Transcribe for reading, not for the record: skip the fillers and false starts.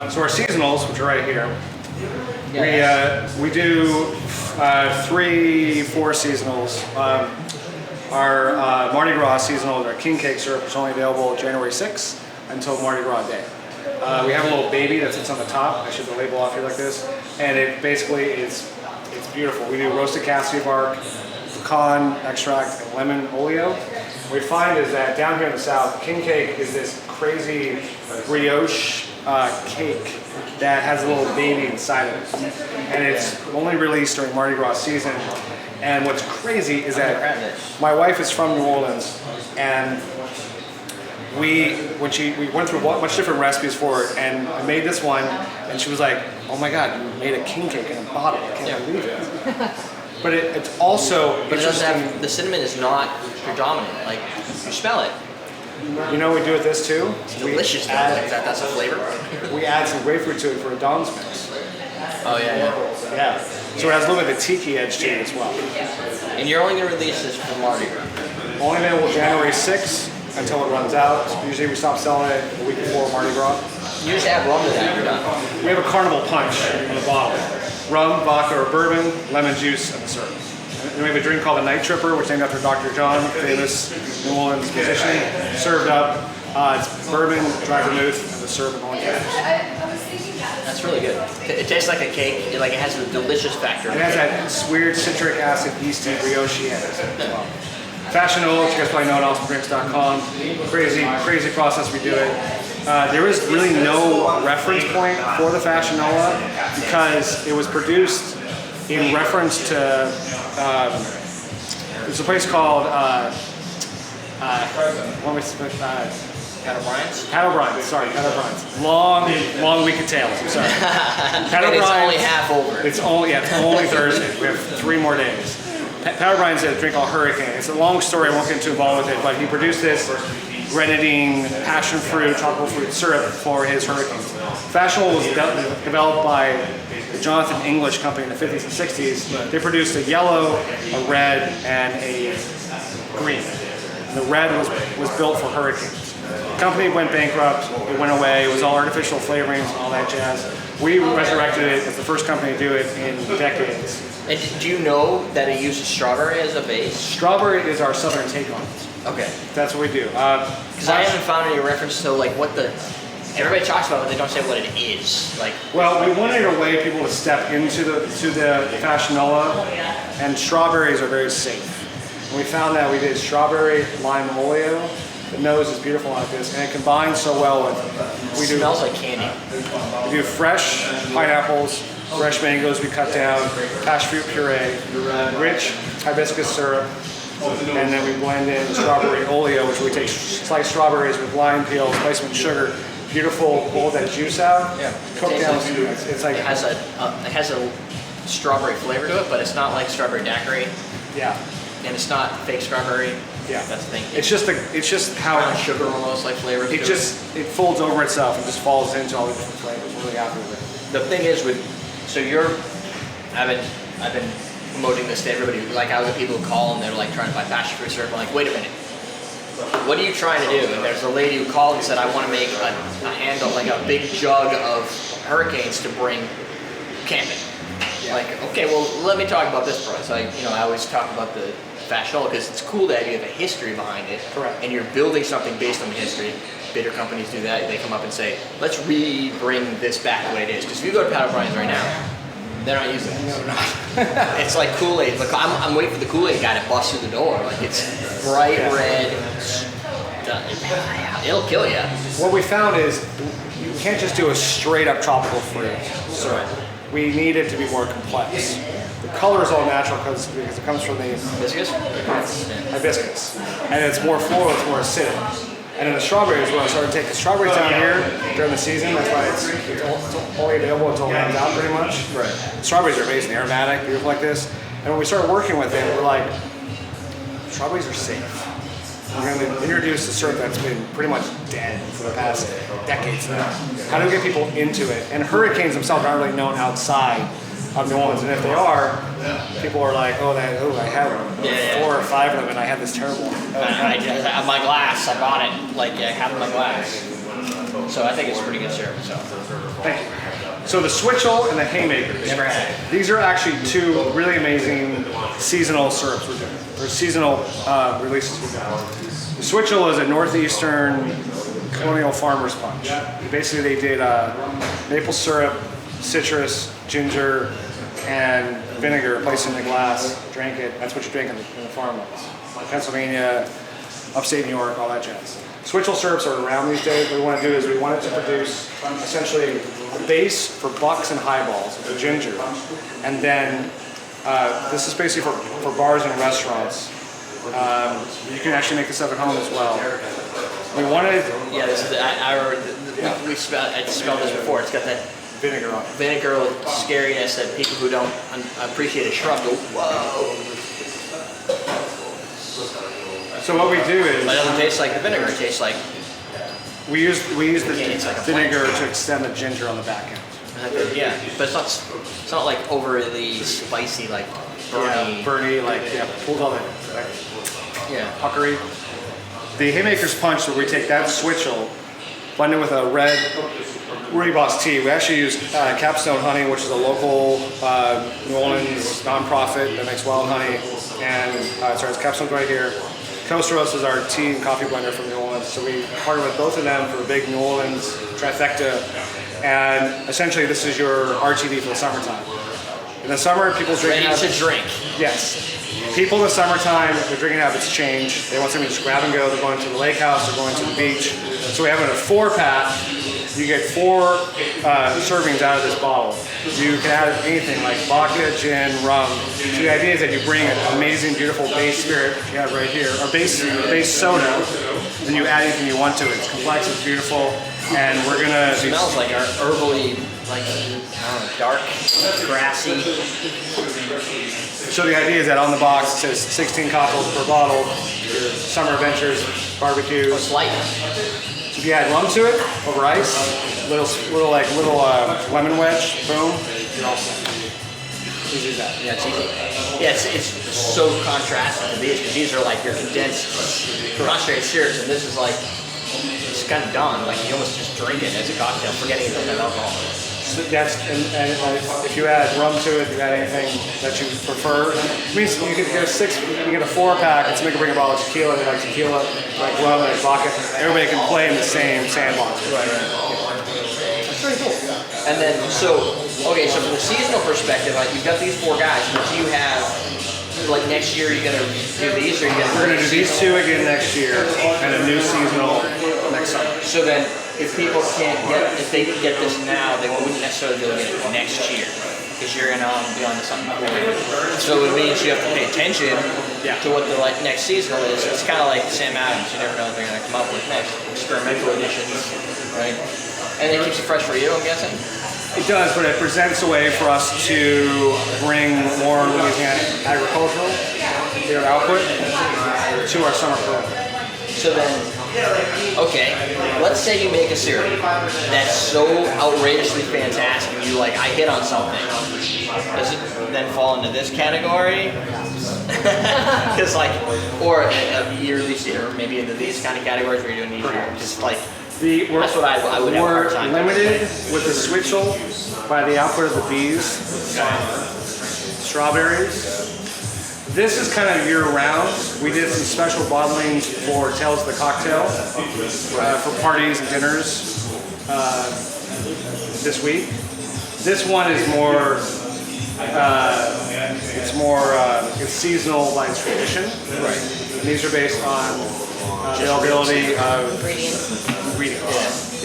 So our seasonals, which are right here, we do 3-4 seasonals. Our Mardi Gras seasonal, our king cake syrup, is only available January 6th until Mardi Gras Day. We have a little baby that sits on the top. I should the label off here like this, and it basically it's beautiful. We do roasted cassia bark, pecan extract, and lemon oleo. What we find is that down here in the South, king cake is this crazy brioche cake that has a little baby inside of it, and it's only released during Mardi Gras season. And what's crazy is that my wife is from New Orleans, and we went through a bunch of different recipes for it, and I made this one, and she was like, "Oh my God, you made a king cake in a bottle! I can't believe it." But it's also the cinnamon is not predominant. Like, you smell it. You know what we do with this too? It's delicious. That's a flavor. We add some grapefruit to it for a Dawn's mix. Oh yeah. Yeah. So it has a little bit of a tiki edge to it as well. And you're only going to release this for Mardi Gras? Only available January 6th until it runs out. Usually we stop selling it a week before Mardi Gras. You just add rum to that, you're done. We have a carnival punch in the bottle. Rum, vodka, or bourbon, lemon juice, and the syrup. And we have a drink called the Night Tripper, which is named after Dr. John, famous New Orleans musician. Served up, it's bourbon, dry vermouth, and the syrup and orange juice. That's really good. It tastes like a cake. It has a delicious factor. It has that weird citric acid, yeasty brioche in it. Well, Fashion Oil, which you guys probably know at AwesomeDrinks.com. Crazy process we do it. There is really no reference point for the Fashionola because it was produced in reference to there's a place called Pat O'Brien's? Pat O'Brien's, sorry, Pat O'Brien's. Long week of tales, I'm sorry. Pat O'Brien's. It's only half over. It's only Thursday. We have 3 more days. Pat O'Brien's had a drink called Hurricane. It's a long story, I won't get too involved with it, but he produced this grenadine, passion fruit, tropical fruit syrup for his Hurricanes. Fashionable was developed by the Jonathan English company in the 50s and 60s. They produced a yellow, a red, and a green. And the red was built for Hurricanes. The company went bankrupt, it went away, it was all artificial flavorings and all that jazz. We resurrected it as the first company to do it in decades. And do you know that it uses strawberry as a base? Strawberry is our southern take on it. Okay. That's what we do. Because I haven't found any reference to what the... Everybody talks about it, but they don't say what it is. Well, we wanted a way people to step into the Fashionola, and strawberries are very safe. And we found that we did strawberry lime oleo. The nose is beautiful like this, and it combines so well with. It smells like candy. We do fresh pineapples, fresh mangoes we cut down, passion fruit puree, rich hibiscus syrup, and then we blend in strawberry oleo, which we take sliced strawberries with lime peel, spice them with sugar. Beautiful, pull that juice out. Yeah. Cook down. It's like it has a strawberry flavor to it, but it's not like strawberry daiquiri. Yeah. And it's not fake strawberry. Yeah. That's the thing. It's just how brown sugar almost flavors. It folds over itself and just falls into all the different flavors. We're really happy with it. The thing is I've been promoting this to everybody. I have people who call and they're trying to buy passion fruit syrup. I'm like, wait a minute. What are you trying to do? And there's a lady who called and said, I want to make a handle, a big jug of Hurricanes to bring camping. Yeah. Okay, well, let me talk about this price. I always talk about the Fashionola because it's cool that you have a history behind it. Correct. And you're building something based on the history. Bigger companies do that. They come up and say, let's bring this back the way it is. Because if you go to Pat O'Brien's right now, they're not using it. No, not. It's like Kool-Aid. I'm waiting for the Kool-Aid guy to bust through the door. It's bright red. It'll kill you. What we found is you can't just do a straight up tropical fruit. So we need it to be more complex. The color is all natural because it comes from the hibiscus. Hibiscus, and it's more floral. It's more acidic. And then the strawberries, when I started taking strawberries down here during the season, that's why it's only available until it runs out pretty much. Right. Strawberries are amazing, aromatic, beautiful like this. And when we started working with it, we're like, strawberries are safe. We're going to introduce a syrup that's been pretty much dead for the past decades now. How do we get people into it? And Hurricanes themselves aren't really known outside of New Orleans, and if they are, people are like, I had 4 or 5 of them, and I had this terrible one. I have my glass. I bought it. I have my glass. So I think it's a pretty good syrup. So Thank you. So the Switchel and the Haymakers. never had it. These are actually two really amazing seasonal syrups we're doing, or seasonal releases we're doing. The Switchel is a northeastern colonial farmer's punch. Basically, they did maple syrup, citrus, ginger, and vinegar placed in the glass. Drank it. That's what you drink in the farmlands. Pennsylvania, upstate New York, all that jazz. Switchel syrups are around these days. What we want to do is we want it to produce essentially a base for bucks and highballs, the ginger, and then this is basically for bars and restaurants. You can actually make this stuff at home as well. We wanted Yeah, this is. I remember I spelled this before. It's got that vinegar on it. vinegar scariness that people who don't appreciate a shrub go, whoa. So what we do is But it doesn't taste like the vinegar. It tastes like we use the it's like a vinegar to extend the ginger on the back end. yeah, but it's not like overly spicy like Yeah, burny. Bernie, like pulled all the Yeah. puckery. The Haymaker's Punch, where we take that Switchel, blend it with a red rooibos tea. We actually use Capstone Honey, which is a local New Orleans nonprofit that makes wild honey. And it's Capstone's right here. Coast Roast is our tea and coffee blender from New Orleans. So we partner with both of them for a big New Orleans trifecta. And essentially, this is your RTD for the summertime. In the summer, people's drinking Ready to habits. drink. Yes. People in the summertime, their drinking habits change. They want something to just grab and go. They're going to the lake house, they're going to the beach. So we have it in a 4-pack. You get 4 servings out of this bottle. You can add anything like vodka, gin, rum. So the idea is that you bring an amazing, beautiful base spirit you have right here, or base soda, and you add anything you want to it. It's complex, it's beautiful, and we're gonna. It smells like our herbally, like dark, grassy. So the idea is that on the box it says 16 cocktails per bottle, your summer adventures, barbecue. It's light. So if you add rum to it over ice, little lemon wedge, boom, you're all set. Easy as that. Yeah, it's easy. Yeah, it's so contrasting to these because these are like your condensed, concentrated syrups, and this is like it's kind of done. Like you almost just drink it as a cocktail, forgetting it doesn't have alcohol. So that's and if you add rum to it, you add anything that you prefer. It means you can get you get a 4-pack. It's make or bring a bottle of tequila. They like tequila, like rum, like vodka. Everybody can play in the same sandbox. Right. That's very cool. And then so from the seasonal perspective, like you've got these 4 guys, but do you have like next year you're gonna do these, or We're gonna do these 2 again next year, and a new seasonal next summer. So then, if people if they can get this now, they wouldn't necessarily be able to get it next year because you're gonna be on to something cool. So it means you have to pay attention to what the next seasonal is. It's kind of like Sam Adams. You never know what they're gonna come up with next. Experimental editions, right? And it keeps it fresh for you, I'm guessing. It does, but it presents a way for us to bring more Louisiana agricultural output to our summer program. So then, let's say you make a syrup that's so outrageously fantastic, and you I hit on something. Does it then fall into this category? Because or maybe into these kind of categories where you're doing easier. Just that's what I would have a hard time. We're limited with the Switchel by the output of the bees, strawberries. This is kind of year-round. We did some special bottlings for Tales of the Cocktail for parties and dinners this week. This one is more. It's seasonal by tradition. Right. And these are based on availability of ingredients.